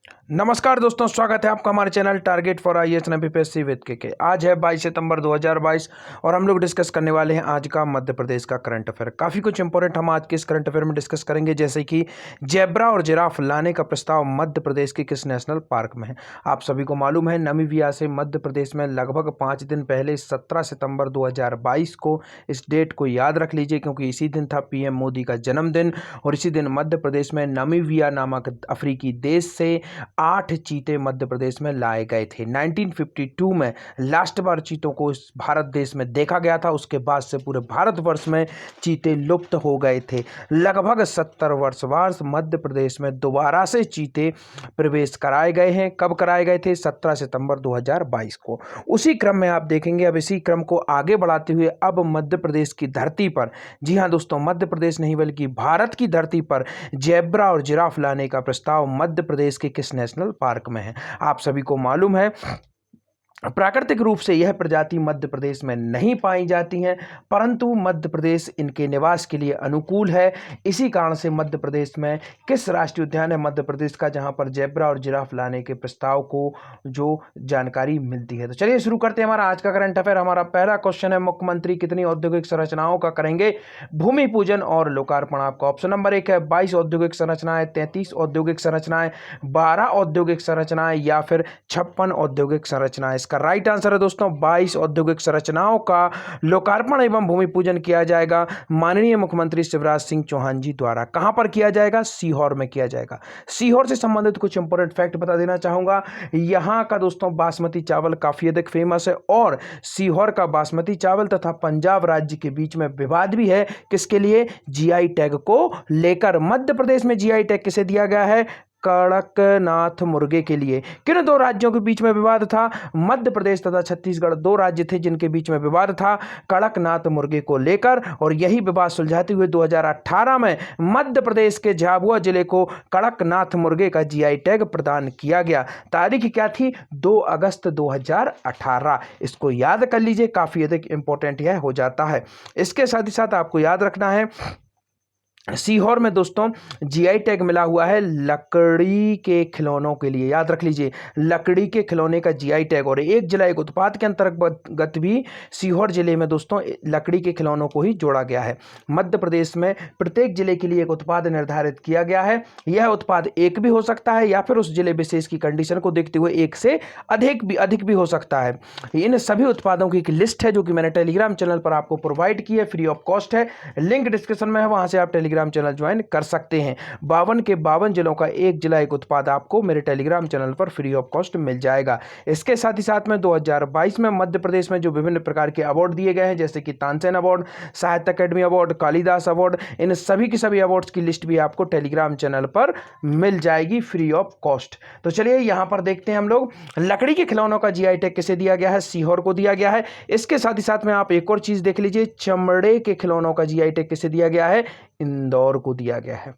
नमस्कार दोस्तों, स्वागत है आपका हमारे channel target for IAS UPSC with के। आज है 22 सितंबर 2022 और हम लोग डिस्कस करने वाले हैं आज का मध्य प्रदेश का करंट अफेयर। काफ़ी कुछ इंपॉर्टेंट हम आज के इस करंट अफेयर में डिस्कस करेंगे, जैसे कि जेब्रा और जिराफ लाने का प्रस्ताव मध्य प्रदेश के किस नेशनल पार्क में है। आप सभी को मालूम है, नामीबिया से मध्य प्रदेश में लगभग 5 दिन पहले 17 सितंबर 2022 को, इस डेट को याद रख लीजिए क्योंकि इसी दिन था पीएम मोदी का जन्मदिन और इसी दिन मध्य प्रदेश में नामीबिया नामक अफ्रीकी देश से 8 चीते मध्य प्रदेश में लाए गए थे। 1952 में लास्ट बार चीतों को इस भारत देश में देखा गया था। उसके बाद से पूरे भारतवर्ष में चीते लुप्त हो गए थे। लगभग 70 वर्ष बाद मध्य प्रदेश में दोबारा से चीते प्रवेश कराए गए हैं। कब कराए गए थे? 17 सितंबर 2022 को। उसी क्रम में आप देखेंगे, अब इसी क्रम को आगे बढ़ाते हुए अब मध्य प्रदेश की धरती पर, जी हाँ दोस्तों, मध्य प्रदेश नहीं बल्कि भारत की धरती पर जेब्रा और जिराफ लाने का प्रस्ताव मध्य प्रदेश के किस नेशनल पार्क में है। आप सभी को मालूम है, प्राकृतिक रूप से यह प्रजाति मध्य प्रदेश में नहीं पाई जाती हैं, परंतु मध्य प्रदेश इनके निवास के लिए अनुकूल है। इसी कारण से मध्य प्रदेश में किस राष्ट्रीय उद्यान है मध्य प्रदेश का, जहां पर जेब्रा और जिराफ लाने के प्रस्ताव को जो जानकारी मिलती है। तो चलिए शुरू करते हैं हमारा आज का करंट अफेयर। हमारा पहला क्वेश्चन है, मुख्यमंत्री कितनी औद्योगिक संरचनाओं का करेंगे भूमि पूजन और लोकार्पण? आपका ऑप्शन नंबर 1 है 22 औद्योगिक संरचनाएं, 33 औद्योगिक संरचनाएं, 12 औद्योगिक संरचनाएं या फिर 56 औद्योगिक संरचनाएं। इसका राइट आंसर है दोस्तों 22 औद्योगिक संरचनाओं का लोकार्पण एवं भूमि पूजन किया जाएगा माननीय मुख्यमंत्री शिवराज सिंह चौहान जी द्वारा। कहां पर किया जाएगा? सीहोर में किया जाएगा। सीहोर से संबंधित कुछ इंपॉर्टेंट फैक्ट बता देना चाहूंगा। यहां का दोस्तों बासमती चावल काफी अधिक फेमस है और सीहोर का बासमती चावल तथा पंजाब राज्य के बीच में विवाद भी है। किसके लिए? जीआई टैग को लेकर। मध्य प्रदेश में जीआई टैग किसे दिया गया है? कड़कनाथ मुर्गे के लिए। किन दो राज्यों के बीच में विवाद था? मध्य प्रदेश तथा छत्तीसगढ़ दो राज्य थे जिनके बीच में विवाद था कड़कनाथ मुर्गे को लेकर, और यही विवाद सुलझाते हुए 2018 में मध्य प्रदेश के झाबुआ जिले को कड़कनाथ मुर्गे का जीआई टैग प्रदान किया गया। तारीख क्या थी? 2 अगस्त 2018। इसको याद कर लीजिए, काफी अधिक इंपॉर्टेंट यह हो जाता है। इसके साथ ही साथ आपको याद रखना है, सीहोर में दोस्तों जीआई टैग मिला हुआ है लकड़ी के खिलौनों के लिए। याद रख लीजिए, लकड़ी के खिलौने का जीआई टैग। और एक जिला एक उत्पाद के अंतर्गत भी सीहोर जिले में दोस्तों लकड़ी के खिलौनों को ही जोड़ा गया है। मध्य प्रदेश में प्रत्येक जिले के लिए एक उत्पाद निर्धारित किया गया है। यह उत्पाद एक भी हो सकता है या फिर उस जिले विशेष की कंडीशन को देखते हुए एक से अधिक भी हो सकता है। इन सभी उत्पादों की एक लिस्ट है जो कि मैंने टेलीग्राम चैनल पर आपको प्रोवाइड की है, फ्री ऑफ कॉस्ट है। लिंक डिस्क्रिप्शन में है, वहां से आप टेलीग्राम चैनल ज्वाइन कर सकते हैं। 52 के 52 जिलों का एक जिला एक उत्पाद आपको मेरे टेलीग्राम चैनल पर फ्री ऑफ कॉस्ट मिल जाएगा। इसके साथ ही साथ में 2022 में मध्य प्रदेश में जो विभिन्न प्रकार के अवार्ड दिए गए हैं, जैसे कि तानसेन अवार्ड, साहित्य अकेडमी अवार्ड, कालिदास अवार्ड, इन सभी की सभी अवार्ड्स की लिस्ट भी आपको टेलीग्राम चैनल पर मिल जाएगी फ्री ऑफ कॉस्ट। तो चलिए यहां पर देखते हैं हम लोग, लकड़ी के खिलौनों का जीआई टैग किसे दिया गया है? सीहोर को दिया गया है। इसके साथ ही साथ में आप एक और चीज देख लीजिए, चमड़े के खिलौनों का जीआई टैग किसे दिया गया है? इंदौर को दिया गया है।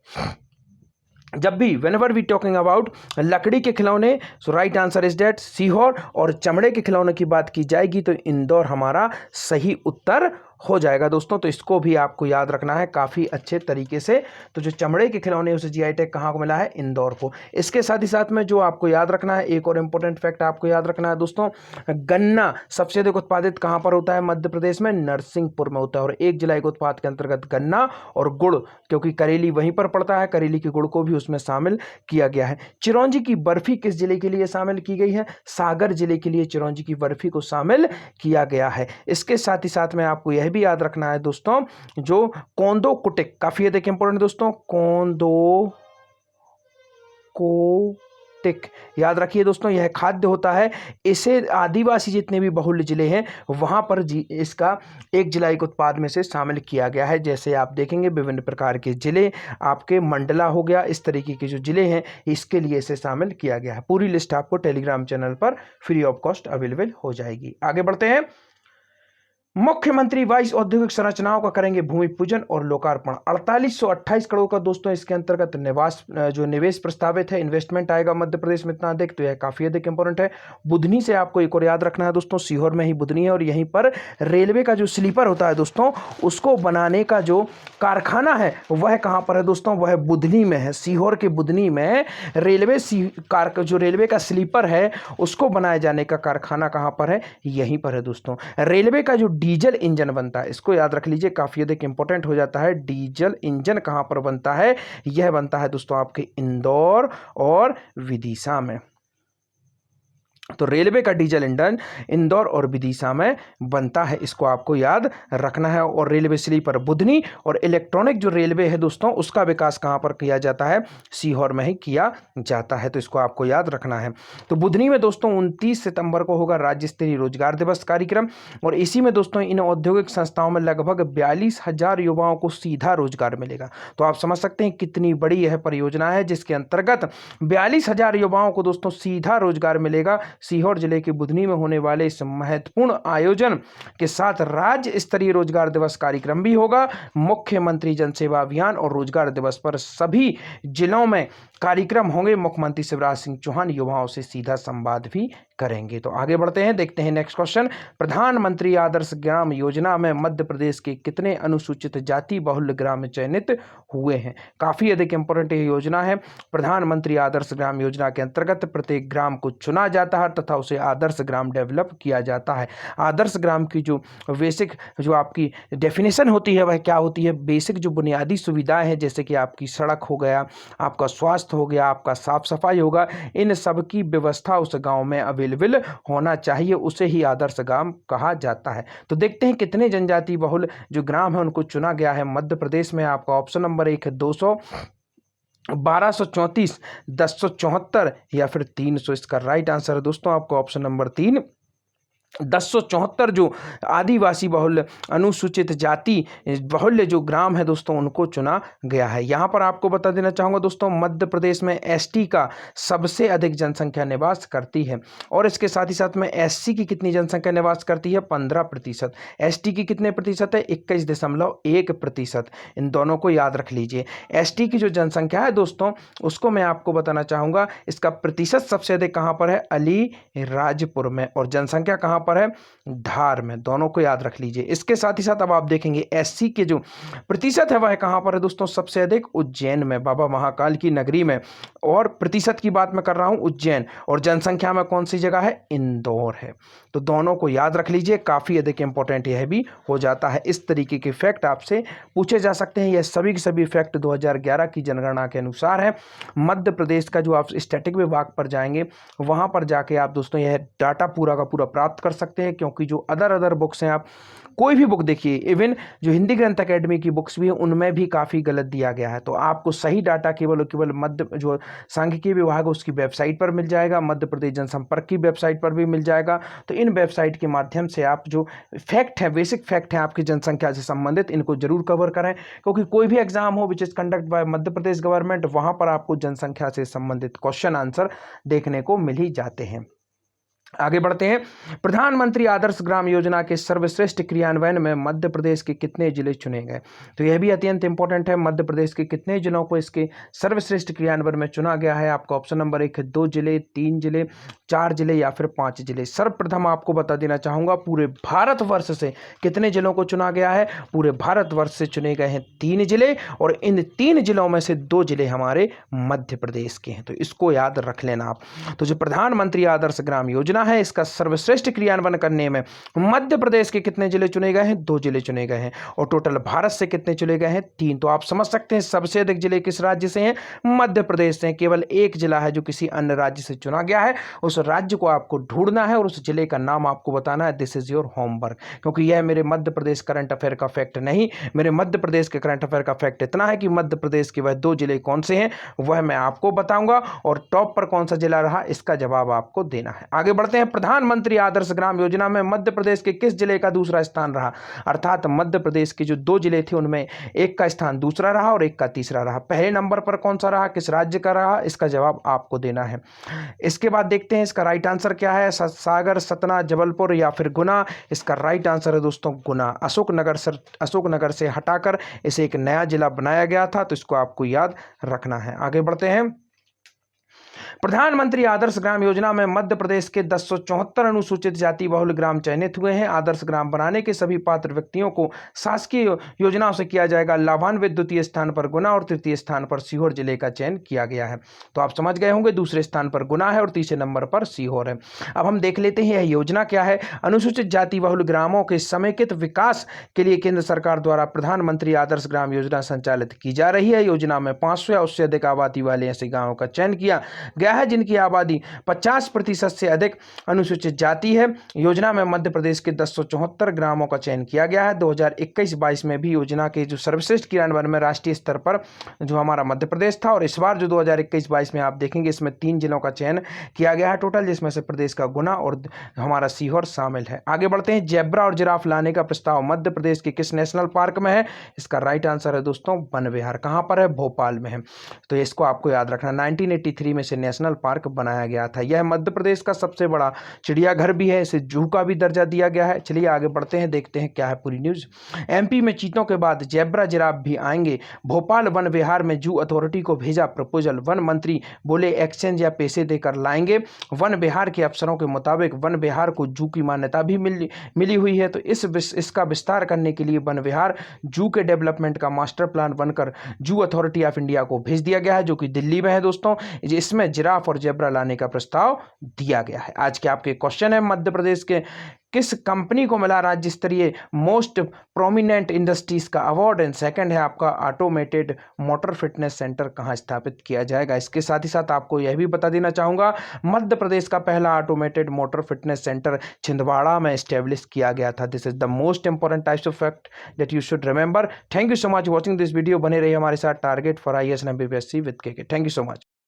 जब भी whenever we talking about लकड़ी के खिलौने, so right answer is that Sehore, और चमड़े के खिलौने की बात की जाएगी तो इंदौर हमारा सही उत्तर हो जाएगा दोस्तों। तो इसको भी आपको याद रखना है काफ़ी अच्छे तरीके से। तो जो चमड़े के खिलौने उसे जीआई टैग कहाँ को मिला है? इंदौर को। इसके साथ ही साथ में जो आपको याद रखना है, एक और इंपॉर्टेंट फैक्ट आपको याद रखना है दोस्तों, गन्ना सबसे अधिक उत्पादित कहाँ पर होता है? मध्य प्रदेश में नरसिंहपुर में होता है। और एक जिला एक उत्पाद के अंतर्गत गन्ना और गुड़, क्योंकि करेली वहीं पर पड़ता है, करेली के गुड़ को भी उसमें शामिल किया गया है। चिरौंजी की बर्फी किस जिले के लिए शामिल की गई है? सागर जिले के लिए चिरौंजी की बर्फी को शामिल किया गया है। इसके साथ ही साथ में आपको यह भी याद रखना है दोस्तों, जो कोंदो कुटिक काफी अधिक इंपॉर्टेंट दोस्तों, कोंदो कोटिक याद रखिए दोस्तों, यह खाद्य होता है। इसे आदिवासी जितने भी बहुल्य जिले हैं वहां पर इसका एक जिला एक उत्पाद में से शामिल किया गया है। जैसे आप देखेंगे विभिन्न प्रकार के जिले, आपके मंडला हो गया, इस तरीके के जो जिले हैं इसके लिए इसे शामिल किया गया है। पूरी लिस्ट आपको टेलीग्राम चैनल पर फ्री ऑफ कॉस्ट अवेलेबल हो जाएगी। आगे बढ़ते हैं। मुख्यमंत्री 22 औद्योगिक संरचनाओं का करेंगे भूमि पूजन और लोकार्पण। 4828 करोड़ का दोस्तों इसके अंतर्गत जो निवेश प्रस्तावित है, इन्वेस्टमेंट आएगा मध्य प्रदेश में इतना अधिक, तो यह काफी अधिक इंपॉर्टेंट है। बुधनी से आपको एक और याद रखना है दोस्तों, सीहोर में ही बुधनी है और यहीं पर रेलवे का जो स्लीपर होता है दोस्तों, उसको बनाने का जो कारखाना है वह कहां पर है दोस्तों, वह बुधनी में है। सीहोर के बुधनी में जो रेलवे का स्लीपर है उसको बनाए जाने का कारखाना कहां पर है, यहीं पर है दोस्तों। रेलवे का जो डीजल इंजन बनता है, इसको याद रख लीजिए, काफी अधिक इंपॉर्टेंट हो जाता है। डीजल इंजन कहां पर बनता है, यह बनता है दोस्तों आपके इंदौर और विदिशा में। तो रेलवे का डीजल इंजन इंदौर और विदिशा में बनता है, इसको आपको याद रखना है। और रेलवे स्लीपर बुधनी, और इलेक्ट्रॉनिक जो रेलवे है दोस्तों उसका विकास कहां पर किया जाता है, सीहोर में ही किया जाता है, तो इसको आपको याद रखना है। तो बुधनी में दोस्तों 29 सितंबर को होगा राज्य स्तरीय रोजगार दिवस कार्यक्रम, और इसी में दोस्तों इन औद्योगिक संस्थाओं में लगभग 42,000 युवाओं को सीधा रोजगार मिलेगा। तो आप समझ सकते हैं कितनी बड़ी यह परियोजना है, जिसके अंतर्गत 42,000 युवाओं को दोस्तों सीधा रोजगार मिलेगा। सीहोर जिले के बुधनी में होने वाले इस महत्वपूर्ण आयोजन के साथ राज्य स्तरीय रोजगार दिवस कार्यक्रम भी होगा। मुख्यमंत्री जनसेवा अभियान और रोजगार दिवस पर सभी जिलों में कार्यक्रम होंगे। मुख्यमंत्री शिवराज सिंह चौहान युवाओं से सीधा संवाद भी करेंगे। तो आगे बढ़ते हैं, देखते हैं नेक्स्ट क्वेश्चन। प्रधानमंत्री आदर्श ग्राम योजना में मध्य प्रदेश के कितने अनुसूचित जाति बहुल्य ग्राम चयनित हुए हैं? काफी अधिक इंपॉर्टेंट ये योजना है। प्रधानमंत्री आदर्श ग्राम योजना के अंतर्गत प्रत्येक ग्राम को चुना जाता है तथा उसे आदर्श ग्राम डेवलप किया जाता है। आदर्श ग्राम की जो बेसिक जो आपकी डेफिनेशन होती है वह क्या होती है? बेसिक जो बुनियादी सुविधाएं हैं, जैसे कि आपकी सड़क हो गया, आपका स्वास्थ्य हो गया, आपका साफ सफाई होगा, इन सब की व्यवस्था उस गांव में अवेलेबल होना चाहिए, उसे ही आदर्श ग्राम कहा जाता है। तो देखते हैं कितने जनजाति बहुल जो ग्राम है उनको चुना गया है मध्य प्रदेश में। आपका ऑप्शन नंबर 1 है 200, 1234, 1074 या फिर 300। इसका राइट आंसर है दोस्तों आपको ऑप्शन नंबर 3, 1074 जो आदिवासी बहुल्य अनुसूचित जाति बहुल्य जो ग्राम है दोस्तों उनको चुना गया है। यहाँ पर आपको बता देना चाहूँगा दोस्तों, मध्य प्रदेश में एसटी का सबसे अधिक जनसंख्या निवास करती है, और इसके साथ ही साथ में एससी की कितनी जनसंख्या निवास करती है? 15%। एसटी की कितने प्रतिशत है? 21.1%। इन दोनों को याद रख लीजिए। एसटी की जो जनसंख्या है दोस्तों उसको मैं आपको बताना चाहूँगा, इसका प्रतिशत सबसे अधिक कहाँ पर है? अलीराजपुर में, और जनसंख्या कहाँ पर है? धार में। दोनों को याद रख लीजिए। इसके साथ ही साथ अब आप देखेंगे एससी के जो प्रतिशत है वह कहां पर है दोस्तों? सबसे अधिक उज्जैन में, बाबा महाकाल की नगरी में। और प्रतिशत की बात मैं कर रहा हूं उज्जैन, और जनसंख्या में कौन सी जगह है? इंदौर है। तो दोनों को याद रख लीजिए, काफी अधिक इंपॉर्टेंट यह भी हो जाता है। इस तरीके के फैक्ट आपसे पूछे जा सकते हैं। यह सभी के सभी फैक्ट 2011 की जनगणना के अनुसार है। मध्य प्रदेश का जो आप स्टैटिक विभाग पर जाएंगे वहां पर जाके आप दोस्तों यह डाटा पूरा का पूरा प्राप्त कर सकते हैं, क्योंकि जो अदर बुक्स हैं, आप कोई भी बुक देखिए, इवन जो हिंदी ग्रंथ अकेडमी की बुक्स भी हैं उनमें भी काफ़ी गलत दिया गया है। तो आपको सही डाटा केवल मध्य जो सांख्यिकी विभाग है उसकी वेबसाइट पर मिल जाएगा, मध्य प्रदेश जनसंपर्क की वेबसाइट पर भी मिल जाएगा। तो इन वेबसाइट के माध्यम से आप जो फैक्ट है, बेसिक फैक्ट है आपकी जनसंख्या से संबंधित, इनको जरूर कवर करें, क्योंकि कोई भी एग्जाम हो which is conduct bye Madhya Pradesh government, वहां पर आपको जनसंख्या से संबंधित क्वेश्चन आंसर देखने को मिल ही जाते हैं। आगे बढ़ते हैं। प्रधानमंत्री आदर्श ग्राम योजना के सर्वश्रेष्ठ क्रियान्वयन में मध्य प्रदेश के कितने जिले चुने गए? तो यह भी अत्यंत इंपॉर्टेंट है। मध्य प्रदेश के कितने जिलों को इसके सर्वश्रेष्ठ क्रियान्वयन में चुना गया है? आपका ऑप्शन नंबर 1 है 2 जिले, 3 जिले, 4 जिले या फिर 5 जिले। सर्वप्रथम आपको बता देना चाहूंगा, पूरे भारतवर्ष से कितने जिलों को चुना गया है? पूरे भारतवर्ष से चुने गए हैं 3 जिले, और इन 3 जिलों में से 2 जिले हमारे मध्य प्रदेश के हैं। तो इसको याद रख लेना आप। तो जो प्रधानमंत्री आदर्श ग्राम योजना है, इसका सर्वश्रेष्ठ क्रियान्वयन करने में मध्य प्रदेश के कितने जिले चुने गए हैं? 2 जिले चुने गए हैं। और टोटल भारत से कितने चुने गए हैं? 3। तो आप समझ सकते हैं सबसे अधिक जिले किस राज्य से हैं? मध्य प्रदेश से। केवल एक जिला है जो किसी अन्य राज्य से चुना गया है, उस राज्य को आपको ढूंढना है और उस जिले का नाम आपको बताना है। दिस इज योर होमवर्क, क्योंकि यह मेरे मध्य प्रदेश करंट अफेयर का फैक्ट नहीं, मेरे मध्य प्रदेश के करंट अफेयर का फैक्ट इतना है कि मध्य प्रदेश के वह 2 जिले कौन से हैं वह मैं आपको बताऊंगा, और टॉप पर कौन सा जिला रहा इसका जवाब आपको देना है। आगे बढ़ते बढ़ते हैं, प्रधानमंत्री आदर्श ग्राम योजना में मध्य प्रदेश के किस जिले का दूसरा स्थान रहा? अर्थात मध्य प्रदेश के जो 2 जिले थे उनमें एक का स्थान दूसरा रहा और एक का तीसरा रहा। पहले नंबर पर कौन सा रहा, किस राज्य का रहा, इसका जवाब आपको देना है। इसके बाद देखते हैं इसका राइट आंसर क्या है, सागर, सतना, जबलपुर या फिर गुना। इसका राइट आंसर है दोस्तों गुना। अशोकनगर से हटाकर इसे एक नया जिला बनाया गया था, तो इसको आपको याद रखना है। आगे बढ़ते हैं, प्रधानमंत्री आदर्श ग्राम योजना में मध्य प्रदेश के 1074 अनुसूचित जाति बहुल ग्राम चयनित हुए हैं। आदर्श ग्राम बनाने के सभी पात्र व्यक्तियों को शासकीय योजनाओं से किया जाएगा लाभान्वित। द्वितीय स्थान पर गुना और तृतीय स्थान पर सीहोर जिले का चयन किया गया है। तो आप समझ गए होंगे, दूसरे स्थान पर गुना है और तीसरे नंबर पर सीहोर है। अब हम देख लेते हैं यह योजना क्या है। अनुसूचित जाति बहुल ग्रामों के समेकित विकास के लिए केंद्र सरकार द्वारा प्रधानमंत्री आदर्श ग्राम योजना संचालित की जा रही है। योजना में 500 या उससे अधिक आबादी वाले ऐसे गांवों का चयन किया गया है जिनकी आबादी 50% से अधिक अनुसूचित जाति है। योजना में मध्य प्रदेश के 1074 ग्रामों का चयन किया गया है। 2021-22 में भी योजना के जो सर्वश्रेष्ठ क्रियान्वयन में राष्ट्रीय स्तर पर जो हमारा मध्य प्रदेश था, और इस बार जो 2021-22 में आप देखेंगे इसमें 3 जिलों का चयन किया गया है टोटल, जिसमें से प्रदेश का गुना और हमारा सीहोर शामिल है। आगे बढ़ते हैं, जेब्रा और जिराफ लाने का प्रस्ताव मध्य प्रदेश के किस नेशनल पार्क में है? इसका राइट आंसर है दोस्तों वन विहार। कहां पर है? भोपाल में है। तो इसको आपको याद रखना, 1983 में से नेशनल पार्क बनाया गया था। यह मध्य प्रदेश का सबसे बड़ा चिड़ियाघर भी है, इसे जू का भी दर्जा दिया गया है। चलिए आगे बढ़ते हैं, देखते हैं क्या है पूरी न्यूज। एमपी में चीतों के बाद जेब्रा जिराफ भी आएंगे। भोपाल वन विहार में जू अथॉरिटी को भेजा प्रपोजल। वन मंत्री बोले एक्सचेंज या पैसे देकर लाएंगे। वन विहार के अफसरों के मुताबिक वन विहार को जू की मान्यता भी मिली हुई है, तो इसका विस्तार करने के लिए वन विहार जू के डेवलपमेंट का मास्टर प्लान बनकर जू अथॉरिटी ऑफ इंडिया को भेज दिया गया है, जो कि दिल्ली में है दोस्तों। इसमें जिराफ और जेब्रा लाने का प्रस्ताव दिया गया है। आज के आपके क्वेश्चन है, मध्य प्रदेश के किस कंपनी को मिला राज्य स्तरीय मोस्ट प्रोमिनेंट इंडस्ट्रीज का अवार्ड? एंड सेकंड है आपका ऑटोमेटेड मोटर फिटनेस सेंटर कहां स्थापित किया जाएगा? इसके साथ ही साथ आपको यह भी बता देना चाहूंगा, मध्य प्रदेश का पहला automated motor fitness centre Chhindwara में एस्टेब्लिश किया गया था। This is the most important types of fact that you should remember. Thank you so much watching this video. बने रहिए हमारे साथ target for IAS and MPPSC with KK। Thank you so much.